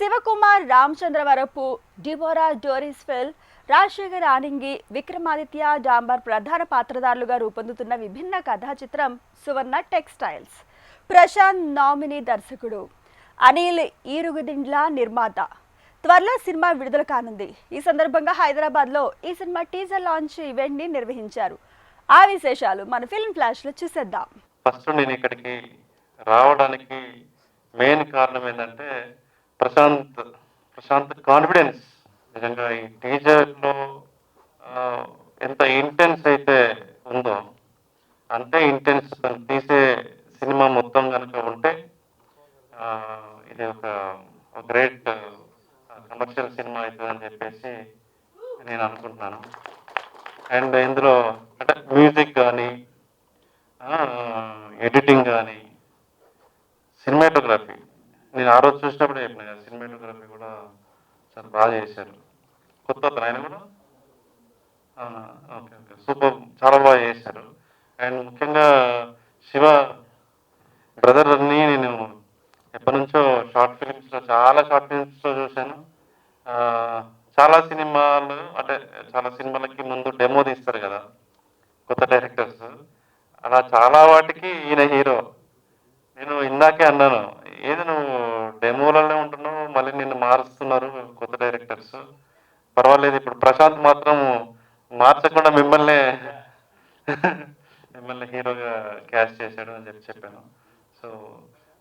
శివకుమార్, రామచంద్రవరపు, డిబోరా డోరిస్ఫెల్, రాజశేఖర్ ఆనింగి, విక్రమాదిత్య డాంబర్ ప్రధాన పాత్రధారులుగా రూపొందుతున్న విభిన్న కథా చిత్రం సువర్ణ టెక్స్టైల్స్. ప్రశాంత్ నామినీ దర్శకుడు, అనిల్ ఈరుగుదిండ్ల నిర్మాత. త్వరలో సినిమా విడుదల కానుంది. ఈ సందర్భంగా హైదరాబాద్లో ఈ సినిమా టీజర్ లాంచ్ ఈవెంట్ ని నిర్వహించారు. ఆ విశేషాలు మన ఫిల్మ్ ఫ్లాష్ లో చూసేద్దాం. ఫస్ట్ నేను ఇక్కడికి రావడానికి మెయిన్ కారణం ఏంటంటే ప్రశాంత్ కాన్ఫిడెన్స్. నిజంగా ఈ టీజర్లో ఎంత ఇంటెన్స్ అయితే ఉందో అంతే ఇంటెన్స్ తీసే సినిమా మొత్తం కనుక ఉంటే ఇది ఒక గ్రేట్ కమర్షియల్ సినిమా అవుతుందని చెప్పేసి నేను అనుకుంటున్నాను. అండ్ ఇందులో అంటే మ్యూజిక్ కానీ ఎడిటింగ్ కానీ సినిమాటోగ్రఫీ నేను ఆ రోజు చూసినప్పుడే చెప్పిన కదా, సినిమాటోగ్రఫీ కూడా చాలా బాగా చేశారు. కొత్త ఆయన కూడా ఓకే ఓకే సూపర్, చాలా బాగా చేశారు. అండ్ ముఖ్యంగా శివ బ్రదర్ని నేను ఎప్పటి నుంచో చాలా షార్ట్ ఫిలిమ్స్లో చూశాను. చాలా సినిమాలు అంటే చాలా సినిమాలకి ముందు డెమో తీస్తారు కదా కొత్త డైరెక్టర్స్, అలా చాలా వాటికి ఈయన హీరో. నేను ఇందాకే అన్నాను, ఏది నువ్వు డెమోలలో ఉంటున్నావు, మళ్ళీ నిన్ను మారుస్తున్నారు కొత్త డైరెక్టర్స్, పర్వాలేదు. ఇప్పుడు ప్రశాంత్ మాత్రం మార్చకుండా మిమ్మల్ని హీరోగా క్యాస్ట్ చేశాడు అని చెప్పాను. సో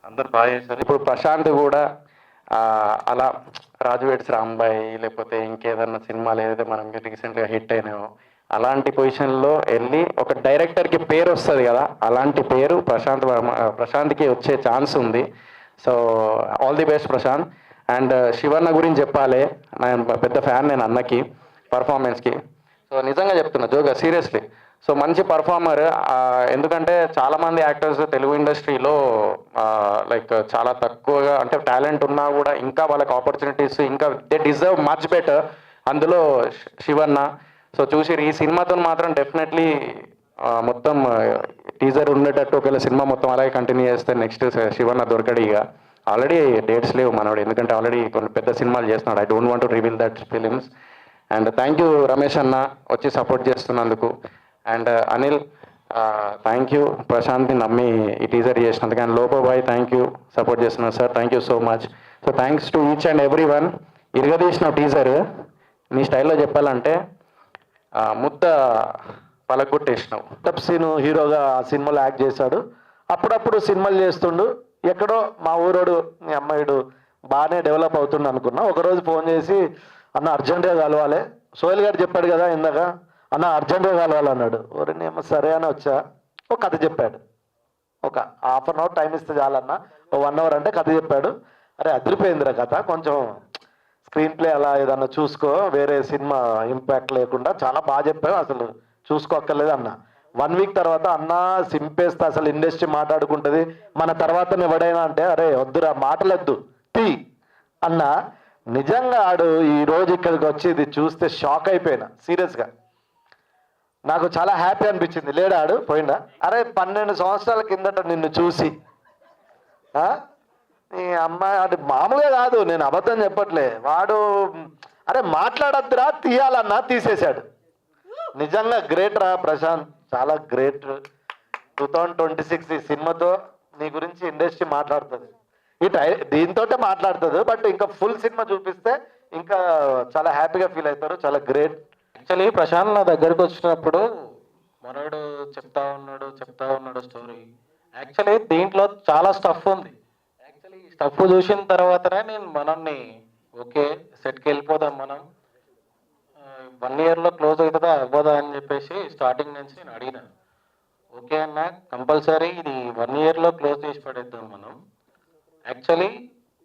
అందరు బాగా చేశారు. ఇప్పుడు ప్రశాంత్ కూడా అలా రాజు వెడ్స్ రాంబాయి లేకపోతే ఇంకేదన్నా సినిమాలు ఏదైతే మనం రీసెంట్గా హిట్ అయినాయో అలాంటి పొజిషన్లో వెళ్ళి ఒక డైరెక్టర్కి పేరు వస్తుంది కదా, అలాంటి పేరు ప్రశాంత్కి వచ్చే ఛాన్స్ ఉంది. So all the best Prashant. And Shivanna గురించి చెప్పాలి, నేను పెద్ద ఫ్యాన్ నేను అన్నకి పర్ఫార్మెన్స్కి. సో నిజంగా చెప్తున్నా జోగా సీరియస్లీ. సో మంచి పర్ఫార్మర్. ఎందుకంటే చాలామంది యాక్టర్స్ తెలుగు ఇండస్ట్రీలో లైక్ చాలా తక్కువగా అంటే టాలెంట్ ఉన్నా కూడా ఇంకా వాళ్ళకి ఆపర్చునిటీస్ ఇంకా దే డిజర్వ్ మచ్ బెటర్. అందులో శివన్న. సో చూసి ఈ సినిమాతో మాత్రం డెఫినెట్లీ మొత్తం టీజర్ ఉండేటట్టు ఒకవేళ సినిమా మొత్తం అలాగే కంటిన్యూ చేస్తే నెక్స్ట్ శివన్న దొరకడు. ఇక ఆల్రెడీ డేట్స్ లేవు మనోడు, ఎందుకంటే ఆల్రెడీ కొన్ని పెద్ద సినిమాలు చేస్తున్నాడు. I don't want to reveal that films. And thank you Ramesh అన్న వచ్చి సపోర్ట్ చేస్తున్నందుకు. అండ్ అనిల్ థ్యాంక్ యూ ప్రశాంత్ని నమ్మి ఈ టీజర్ చేసినందుకు. అండ్ లోపోబాయ్ థ్యాంక్ యూ సపోర్ట్ చేస్తున్నారు sir, thank you so much. So thanks to each and every one. ఇరగదీసిన టీజర్ నీ స్టైల్లో చెప్పాలంటే ముద్ద పలగొట్టేసినావు. టప్ సీను హీరోగా ఆ సినిమాలో యాక్ట్ చేశాడు. అప్పుడప్పుడు సినిమాలు చేస్తుండు. ఎక్కడో మా ఊరోడు మీ అమ్మాయిడు బాగానే డెవలప్ అవుతుండు అనుకున్నా. ఒకరోజు ఫోన్ చేసి అన్న అర్జెంటుగా కలవాలి, సోహెల్ గారు చెప్పాడు కదా ఇందాక, అన్న అర్జెంటుగా కలవాలన్నాడు. నేను సరే అని వచ్చా. ఒక కథ చెప్పాడు. ఒక హాఫ్ అన్ అవర్ టైం ఇస్తే చాలన్న, 1 అవర్ అంటే కథ చెప్పాడు. అరే అదిరిపోయిందిరా కథ, కొంచెం స్క్రీన్ ప్లే అలా ఏదన్నా చూసుకో, వేరే సినిమా ఇంపాక్ట్ లేకుండా చాలా బాగా చెప్పావు, అసలు చూసుకోక్కర్లేదు అన్న. 1 వీక్ తర్వాత అన్న సింపేస్తే అసలు ఇండస్ట్రీ మాట్లాడుకుంటుంది, మన తర్వాత ఎవడైనా అంటే అరే వద్దురా మాటలొద్దు తీ అన్న. నిజంగా ఆడు ఈరోజు ఇక్కడికి వచ్చి ఇది చూస్తే షాక్ అయిపోయినా సీరియస్గా. నాకు చాలా హ్యాపీ అనిపించింది. లేడాడు పోయిందా? అరే 12 సంవత్సరాల కిందట నిన్ను చూసి నీ అమ్మాయి అది మామూలుగా కాదు, నేను అబద్ధం చెప్పట్లే. వాడు అరే మాట్లాడద్దురా తీయాలన్నా తీసేశాడు. నిజంగా గ్రేట్ రా ప్రశాంత్, చాలా గ్రేట్. 2026 ఈ సినిమాతో నీ గురించి ఇండస్ట్రీ మాట్లాడుతుంది. దీంతో మాట్లాడుతుంది, బట్ ఇంకా ఫుల్ సినిమా చూపిస్తే ఇంకా చాలా హ్యాపీగా ఫీల్ అవుతారు. చాలా గ్రేట్. యాక్చువల్లీ ప్రశాంత్ నా దగ్గరికి వచ్చినప్పుడు మనోడు చెప్తా ఉన్నాడు స్టోరీ. యాక్చువల్లీ దీంట్లో చాలా స్టఫ్ ఉంది. యాక్చువల్లీ ఈ స్టఫ్ చూసిన తర్వాతనే నేను మనల్ని ఓకే సెట్కి వెళ్ళిపోదాం, మనం 1 ఇయర్లో క్లోజ్ అవుతుందా అవ్వదా అని చెప్పేసి స్టార్టింగ్ నుంచి నేను అడిగినాను. ఓకే అన్న కంపల్సరీ ఇది 1 ఇయర్లో క్లోజ్ చేసి పడేద్దాం మనం. యాక్చువల్లీ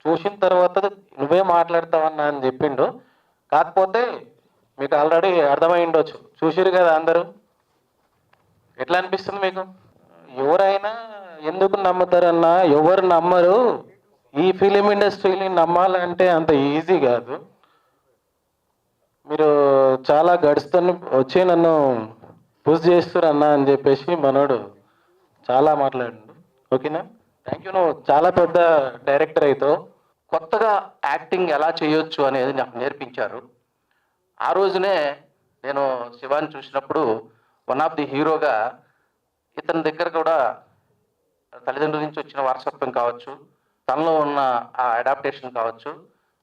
చూసిన తర్వాత నువ్వే మాట్లాడతావన్నా అని చెప్పిండు. కాకపోతే మీకు ఆల్రెడీ అర్థమై ఉండొచ్చు, చూసిరు కదా అందరూ. ఎట్లా అనిపిస్తుంది మీకు? ఎవరైనా ఎందుకు నమ్ముతారన్నా, ఎవరు నమ్మరు. ఈ ఫిలిం ఇండస్ట్రీని నమ్మాలంటే అంత ఈజీ కాదు. మీరు చాలా గడుస్తూ వచ్చి నన్ను పుష్ చేస్తారు అన్న అని చెప్పేసి మనోడు చాలా మాట్లాడిండు. ఓకేనా? Thank you. నువ్వు చాలా పెద్ద డైరెక్టర్ అవుతావు. కొత్తగా యాక్టింగ్ ఎలా చేయొచ్చు అనేది నాకు నేర్పించారు. ఆ రోజునే నేను శివాని చూసినప్పుడు వన్ ఆఫ్ ది హీరోగా ఇతని దగ్గర కూడా తల్లిదండ్రుల నుంచి వచ్చిన వారసత్వం కావచ్చు, తనలో ఉన్న ఆ అడాప్టేషన్ కావచ్చు,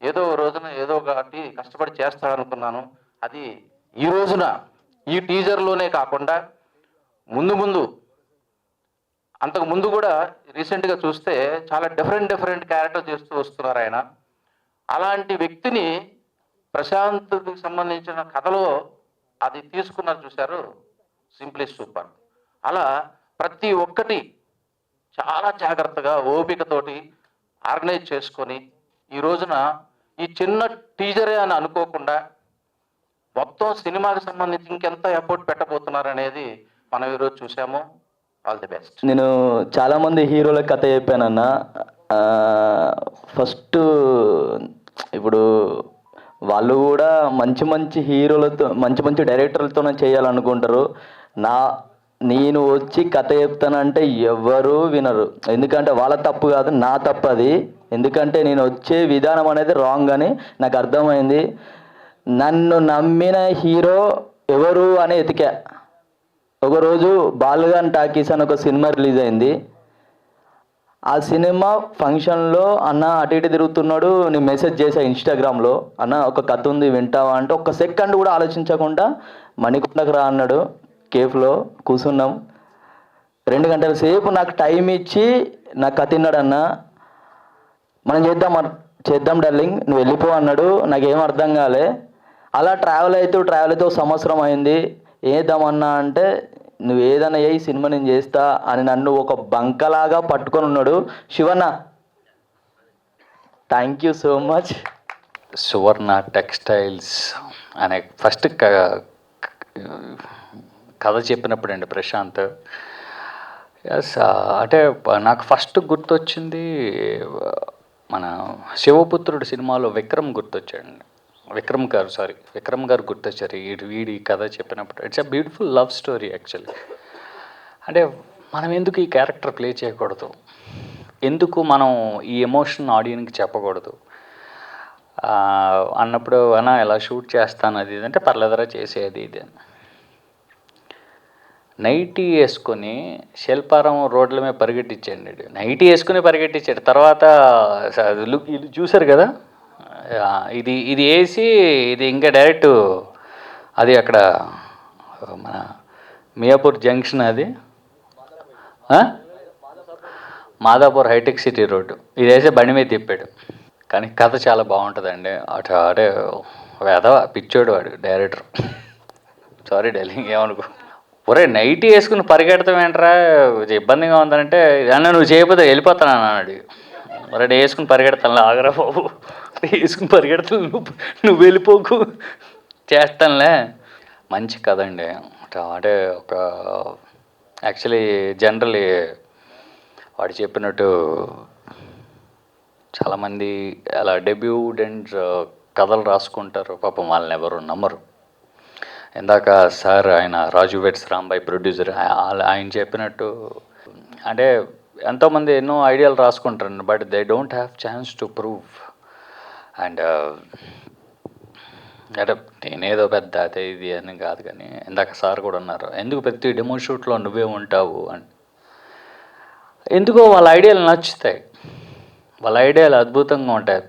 ఏదో ఓ రోజున ఏదో ఒకటి కష్టపడి చేస్తాడనుకున్నాను. అది ఈ రోజున ఈ టీజర్లోనే కాకుండా ముందు ముందు అంతకు ముందు కూడా రీసెంట్గా చూస్తే చాలా డిఫరెంట్ క్యారెక్టర్ చేస్తూ వస్తున్నారు ఆయన. అలాంటి వ్యక్తిని ప్రశాంత్కి సంబంధించిన కథలో అది తీసుకున్నారు చూశారు, సింప్లీ సూపర్. అలా ప్రతి ఒక్కటి చాలా జాగ్రత్తగా ఓపికతోటి ఆర్గనైజ్ చేసుకొని ఈ రోజున ఈ చిన్న టీజరే అని అనుకోకుండా మొత్తం సినిమాకి సంబంధించి ఇంకెంత ఎఫర్ట్ పెట్టబోతున్నారు అనేది మనం ఈరోజు చూసాము. All the best. నేను చాలామంది హీరోల కథ చెప్పానన్న. ఫస్ట్ ఇప్పుడు వాళ్ళు కూడా మంచి హీరోలతో మంచి డైరెక్టర్లతోనే చేయాలనుకుంటారు. నేను వచ్చి కథ చెప్తానంటే ఎవరు వినరు, ఎందుకంటే వాళ్ళ తప్పు కాదు, నా తప్పు అది. ఎందుకంటే నేను వచ్చే విధానం అనేది రాంగ్ అని నాకు అర్థమైంది. నన్ను నమ్మిన హీరో ఎవరు అని ఎతికా. ఒకరోజు బాలుగాన్ టాకీస్ అని ఒక సినిమా రిలీజ్ అయింది. ఆ సినిమా ఫంక్షన్లో అన్న అటు ఇటు తిరుగుతున్నాడు, నేను మెసేజ్ చేశా ఇన్స్టాగ్రామ్లో, అన్న ఒక కథ ఉంది వింటావా అంటే ఒక్క సెకండ్ కూడా ఆలోచించకుండా మణికొండకు రా అన్నాడు. కేఫ్లో కూర్చున్నాం, 2 గంటల సేపు నాకు టైం ఇచ్చి నాకు కథ తిన్నాడన్న. మనం చేద్దాం డార్లింగ్, నువ్వు వెళ్ళిపో అన్నాడు. నాకేం అర్థం కాలే. అలా ట్రావెల్ అవుతూ 1 సంవత్సరం అయింది. ఏద్దామన్నా అంటే నువ్వు ఏదైనా ఈ సినిమా నేను చేస్తా అని నన్ను ఒక బంకలాగా పట్టుకొని ఉన్నాడు. Shivanna, thank you so much. Suvarna textiles అనే ఫస్ట్ కథ చెప్పినప్పుడు అండి ప్రశాంత్, ఎస్ అంటే నాకు ఫస్ట్ గుర్తొచ్చింది మన శివపుత్రుడు సినిమాలో విక్రమ్ గుర్తొచ్చాడండి. విక్రమ్ గారు గుర్తొచ్చారు వీడి కథ చెప్పినప్పుడు. It's a beautiful love story actually. అంటే మనం ఎందుకు ఈ క్యారెక్టర్ ప్లే చేయకూడదు, ఎందుకు మనం ఈ ఎమోషన్ ఆడియన్కి చెప్పకూడదు అన్నప్పుడు అన్నా ఎలా షూట్ చేస్తాను అది ఇది అంటే పర్లేదరా చేసేది ఇది అని. నైటీ వేసుకొని శిల్పారం రోడ్ల మీద పరిగెట్టించాడు. నైటీ వేసుకుని పరిగెట్టించాడు. తర్వాత ఇది చూశారు కదా, ఇది వేసి ఇది ఇంకా డైరెక్ట్ అది అక్కడ మన మియాపూర్ జంక్షన్, అది మాదాపూర్ హైటెక్ సిటీ రోడ్డు, ఇది వేసి బండి మీద తిప్పాడు. కానీ కథ చాలా బాగుంటుందండి. అంటే వేదవ పిచ్చోడు వాడు డైరెక్టర్. Sorry dialling, ఏమనుకో. ఒరే నైటీ వేసుకుని పరిగెడతాం ఏంట్రా, ఇబ్బందిగా ఉందంటే అన్న నువ్వు చేయకపోతే వెళ్ళిపోతాను అన్నాడు. ఒరే వేసుకుని పరిగెడతాను, ఆగరా బాబు, వేసుకుని పరిగెడతాను, నువ్వు వెళ్ళిపోకు, చేస్తానులే. మంచి కథ అండి. అంటే ఒక యాక్చువల్లీ జనరలీ వాడు చెప్పినట్టు చాలామంది అలా డెబ్యూటెంట్స్ కథలు రాసుకుంటారు, పాపం వాళ్ళని ఎవరు నమ్మరు. ఇందాక సార్ ఆయన రాజు వెడ్స్ రాంబాయ్ ప్రొడ్యూసర్, ఆయన చెప్పినట్టు అంటే ఎంతోమంది ఎన్నో ఐడియాలు రాసుకుంటారు, but they don't have chance to prove. And అంటే నేనేదో పెద్ద అదే ఇది అని కాదు, కానీ ఇందాక సార్ కూడా ఉన్నారు, ఎందుకు ప్రతి డెమో షూట్లో నువ్వే ఉంటావు అని. ఎందుకో వాళ్ళ ఐడియాలు నచ్చుతాయి, వాళ్ళ ఐడియాలు అద్భుతంగా ఉంటాయి.